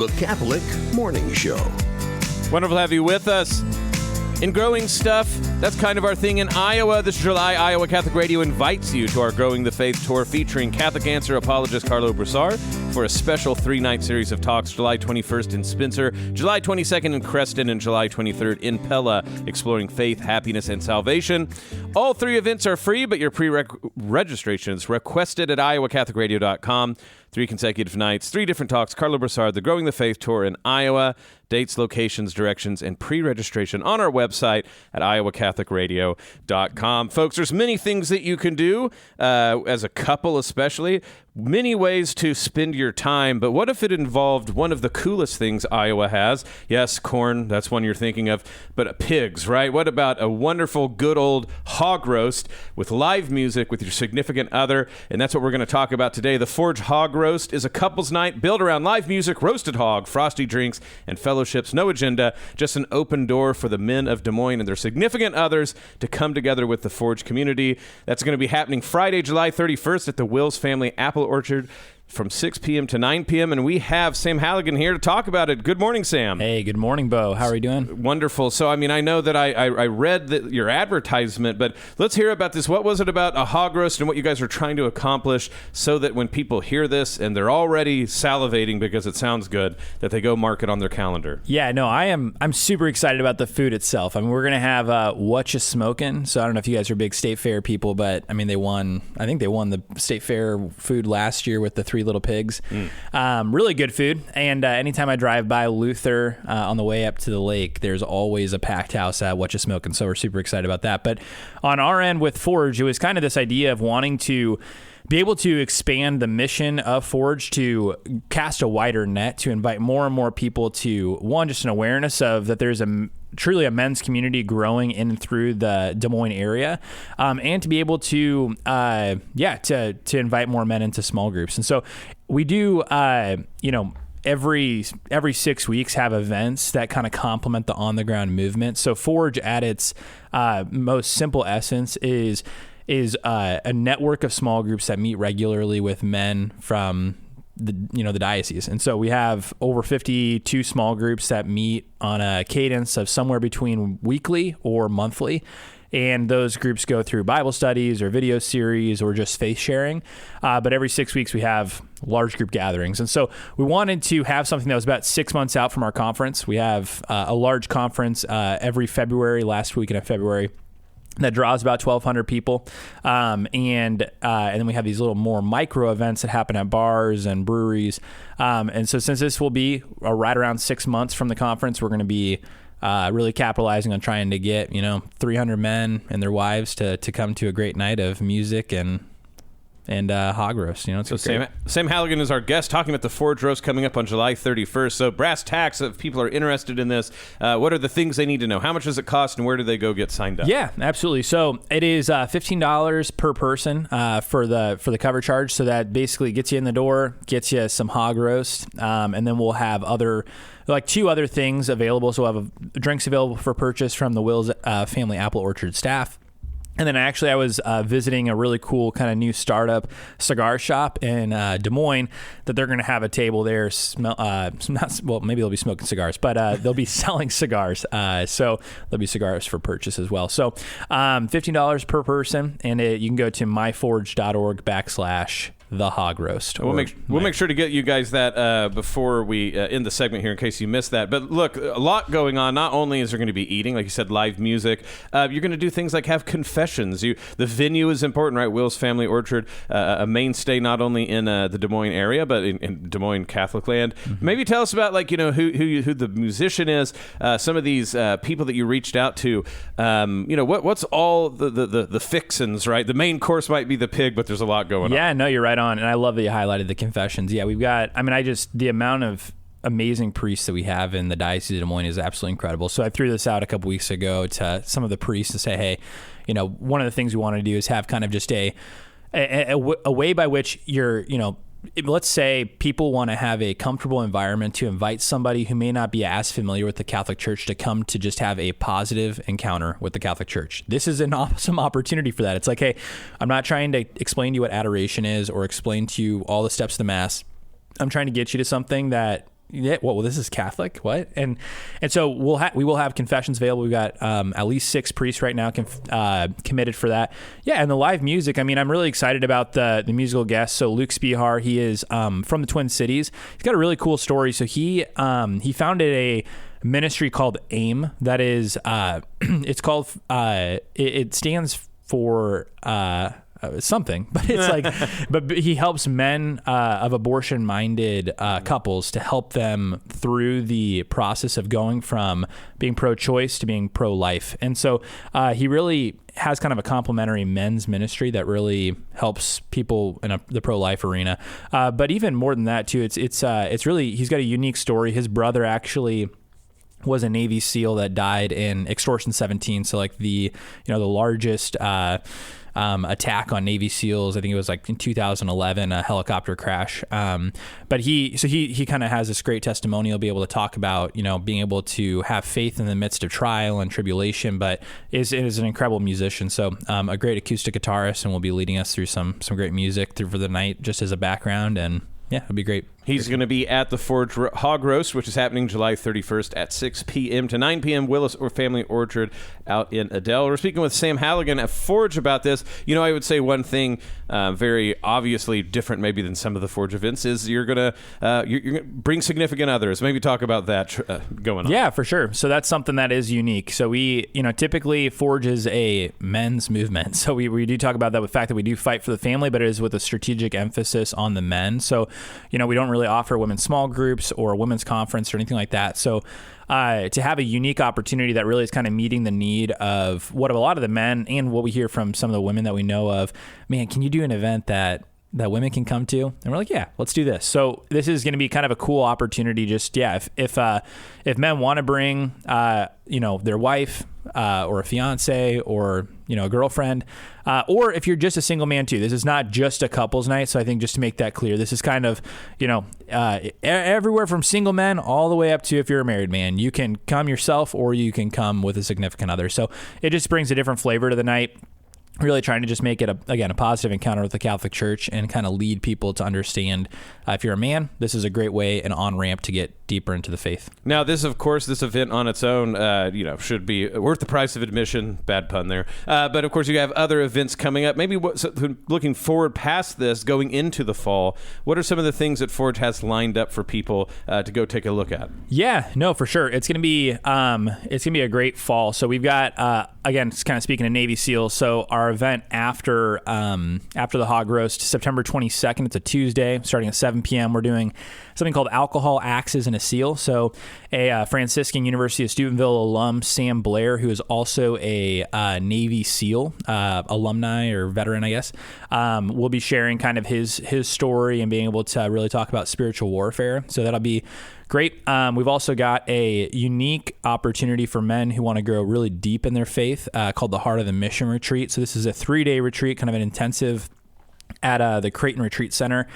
the Catholic Morning Show. Wonderful to have you with us. In growing stuff, that's kind of our thing in Iowa. This July, Iowa Catholic Radio invites you to our Growing the Faith tour featuring Catholic Answer apologist Carlo Broussard for a special 3-night series of talks July 21st in Spencer, July 22nd in Creston, and July 23rd in Pella, exploring faith, happiness, and salvation. All 3 events are free, but your pre-registration is requested at iowacatholicradio.com. 3 consecutive nights, 3 different talks. Carlo Broussard, the Growing the Faith tour in Iowa. Dates, locations, directions, and pre-registration on our website at iowacatholicradio.com. Folks, there's many things that you can do, as a couple especially. Many ways to spend your time, but what if it involved one of the coolest things Iowa has? Yes, corn, that's one you're thinking of, but pigs, right? What about a wonderful, good old hog roast with live music with your significant other? And that's what we're going to talk about today. The Forge Hog Roast is a couple's night built around live music, roasted hog, frosty drinks, and fellowships. No agenda, just an open door for the men of Des Moines and their significant others to come together with the Forge community. That's going to be happening Friday, July 31st at the Wills Family Apple Orchard from 6 p.m. to 9 p.m. And we have Sam Halligan here to talk about it. Good morning, Sam. Hey, good morning, Bo. How are you doing? Wonderful. So, I mean, I know that I read your advertisement, but let's hear about this. What was it about a hog roast and what you guys are trying to accomplish so that when people hear this and they're already salivating because it sounds good, that they go mark it on their calendar? Yeah, no, I'm super excited about the food itself. I mean, we're going to have What You Smokin'. So I don't know if you guys are big State Fair people, but I mean, I think they won the State Fair food last year with the 3 Little Pigs. Really good food. And anytime I drive by Luther on the way up to the lake, there's always a packed house at What You Smokin'. So we're super excited about that. But on our end with Forge, it was kind of this idea of wanting to be able to expand the mission of Forge to cast a wider net, to invite more and more people to, one, just an awareness of that there's truly a men's community growing in and through the Des Moines area, and to be able to, to invite more men into small groups. And so we do, every 6 weeks have events that kind of complement the on-the-ground movement. So Forge at its most simple essence is a network of small groups that meet regularly with men from the diocese. And so we have over 52 small groups that meet on a cadence of somewhere between weekly or monthly. And those groups go through Bible studies or video series or just faith sharing. But every 6 weeks we have large group gatherings. And so we wanted to have something that was about 6 months out from our conference. We have a large conference every February, last weekend of February, that draws about 1,200 people. And then we have these little more micro events that happen at bars and breweries. And so since this will be right around 6 months from the conference, we're going to be really capitalizing on trying to get, 300 men and their wives to come to a great night of music and hog roast. So Sam Halligan is our guest, talking about the Forge Roast coming up on July 31st. So brass tacks, if people are interested in this, what are the things they need to know? How much does it cost, and where do they go get signed up? Yeah, absolutely. So it is $15 per person for the cover charge. So that basically gets you in the door, gets you some hog roast, and then we'll have 2 other things available. So we'll have drinks available for purchase from the Wills Family Apple Orchard staff. And then I was visiting a really cool kind of new startup cigar shop in Des Moines that they're going to have a table there. Maybe they'll be smoking cigars, but they'll be selling cigars. So there'll be cigars for purchase as well. So $15 per person, and you can go to myforge.org/the hog roast. We'll make sure to get you guys that before we end the segment here in case you missed that. But look, a lot going on. Not only is there going to be eating, like you said, live music, you're going to do things like have confessions. The venue is important, right? Wills Family Orchard, a mainstay not only in the Des Moines area, but in Des Moines Catholic land. Mm-hmm. Maybe tell us about who the musician is, some of these people that you reached out to. What's all the fixins, right? The main course might be the pig, but there's a lot going on. Yeah, no, you're right on. And I love that you highlighted the confessions. Yeah, we've got, the amount of amazing priests that we have in the Diocese of Des Moines is absolutely incredible. So I threw this out a couple weeks ago to some of the priests to say, hey, one of the things we want to do is have kind of just a way by which you're, let's say people want to have a comfortable environment to invite somebody who may not be as familiar with the Catholic Church to come to just have a positive encounter with the Catholic Church. This is an awesome opportunity for that. It's like, hey, I'm not trying to explain to you what adoration is or explain to you all the steps of the Mass. I'm trying to get you to something that Yeah, well, this is Catholic. What? And so we will have confessions available. We've got at least 6 priests right now committed for that. Yeah, and the live music. I mean, I'm really excited about the musical guests. So Luke Spehar, he is from the Twin Cities. He's got a really cool story. So he founded a ministry called AIM. That is, it's called. It stands for. Something, but it's like, but he helps men of abortion-minded couples to help them through the process of going from being pro-choice to being pro-life. And so he really has kind of a complementary men's ministry that really helps people in the pro-life arena. But even more than that too, it's really, he's got a unique story. His brother actually was a Navy SEAL that died in Extortion 17. So like the largest attack on Navy SEALs. I think it was like in 2011, a helicopter crash. But he kind of has this great testimonial, be able to talk about, being able to have faith in the midst of trial and tribulation, but is an incredible musician. So a great acoustic guitarist, and will be leading us through some great music for the night, just as a background. And yeah, it'll be great. He's going to be at the Forge Hog Roast, which is happening July 31st at 6 p.m. to 9 p.m. Willis or Family Orchard out in Adel. We're speaking with Sam Halligan at Forge about this. I would say one thing very obviously different maybe than some of the Forge events is you're going to bring significant others. Maybe talk about that going on. Yeah, for sure. So that's something that is unique. So we, typically Forge is a men's movement. So we do talk about that with the fact that we do fight for the family, but it is with a strategic emphasis on the men. So, we don't really offer women's small groups or a women's conference or anything like that. So to have a unique opportunity that really is kind of meeting the need of what a lot of the men and what we hear from some of the women that we know of, man, can you do an event that women can come to? And we're like, yeah, let's do this. So this is going to be kind of a cool opportunity. Just, yeah, if men want to bring, their wife or a fiance or, a girlfriend, or if you're just a single man too. This is not just a couples night. So I think just to make that clear, this is kind of, everywhere from single men all the way up to if you're a married man. You can come yourself or you can come with a significant other. So it just brings a different flavor to the night. Really trying to just make it, a positive encounter with the Catholic Church and kind of lead people to understand if you're a man, this is a great way, an on-ramp to get deeper into the faith. Now, this event on its own, should be worth the price of admission. Bad pun there. But, of course, you have other events coming up. Maybe looking forward past this, going into the fall, what are some of the things that Forge has lined up for people to go take a look at? Yeah, no, for sure. It's going to be a great fall. So we've got, again, kind of speaking of Navy SEALs, so our event after the Hog Roast, September 22nd. It's a Tuesday, starting at 7 p.m. We're doing something called Alcohol, Axes, and a Seal. So a Franciscan University of Steubenville alum, Sam Blair, who is also a Navy SEAL alumni or veteran, I guess, will be sharing kind of his story and being able to really talk about spiritual warfare. So that'll be great. We've also got a unique opportunity for men who want to grow really deep in their faith called the Heart of the Mission Retreat. So this is a 3-day retreat, kind of an intensive at the Creighton Retreat Center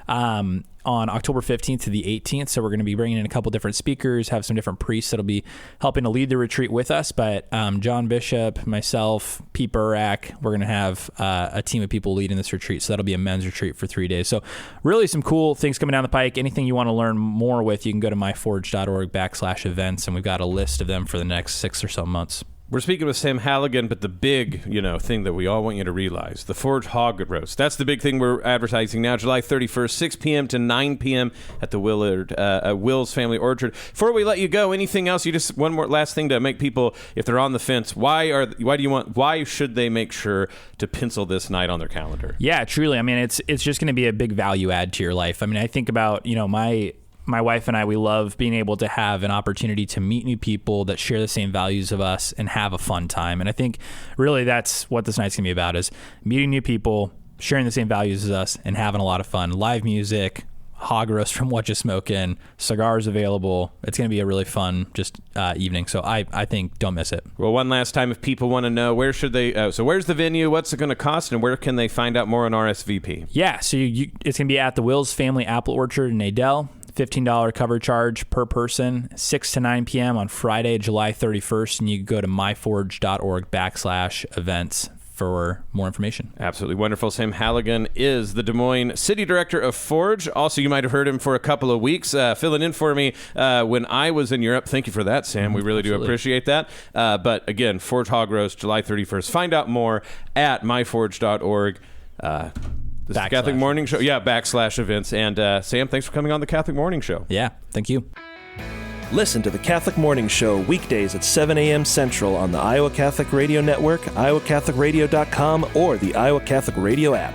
on October 15th to the 18th. So we're going to be bringing in a couple different speakers, have some different priests that'll be helping to lead the retreat with us. But John Bishop, myself, Pete Burak, we're going to have a team of people leading this retreat. So that'll be a men's retreat for 3 days. So really some cool things coming down the pike. Anything you want to learn more with, you can go to myforge.org/events, and we've got a list of them for the next 6 or so months. We're speaking with Sam Halligan, but the big, thing that we all want you to realize, the Forge Hog Roast. That's the big thing we're advertising now, July 31st, 6 p.m. to 9 p.m. at the Will's Family Orchard. Before we let you go, anything else? One more last thing to make people, if they're on the fence, why should they make sure to pencil this night on their calendar? Yeah, truly. I mean, it's just going to be a big value add to your life. I mean, I think about, my wife and I, we love being able to have an opportunity to meet new people that share the same values of us and have a fun time. And I think really that's what this night's going to be about, is meeting new people, sharing the same values as us, and having a lot of fun. Live music, hog roast from What You Smokin', cigars available. It's going to be a really fun evening. So I think don't miss it. Well, one last time, if people want to know, where should they, so where's the venue, what's it going to cost, and where can they find out more on RSVP? Yeah, so it's going to be at the Will's Family Apple Orchard in Adel. $15 cover charge per person, 6 to 9 p.m. on Friday, July 31st. And you can go to myforge.org/events for more information. Absolutely wonderful. Sam Halligan is the Des Moines City Director of Forge. Also, you might have heard him for a couple of weeks filling in for me when I was in Europe. Thank you for that, Sam. We really do appreciate that. But again, Forge Hog Roast, July 31st. Find out more at myforge.org. This is the Catholic Morning Show. Yeah, /events. And Sam, thanks for coming on the Catholic Morning Show. Yeah, thank you. Listen to the Catholic Morning Show weekdays at 7 a.m. Central on the Iowa Catholic Radio Network, iowacatholicradio.com, or the Iowa Catholic Radio app.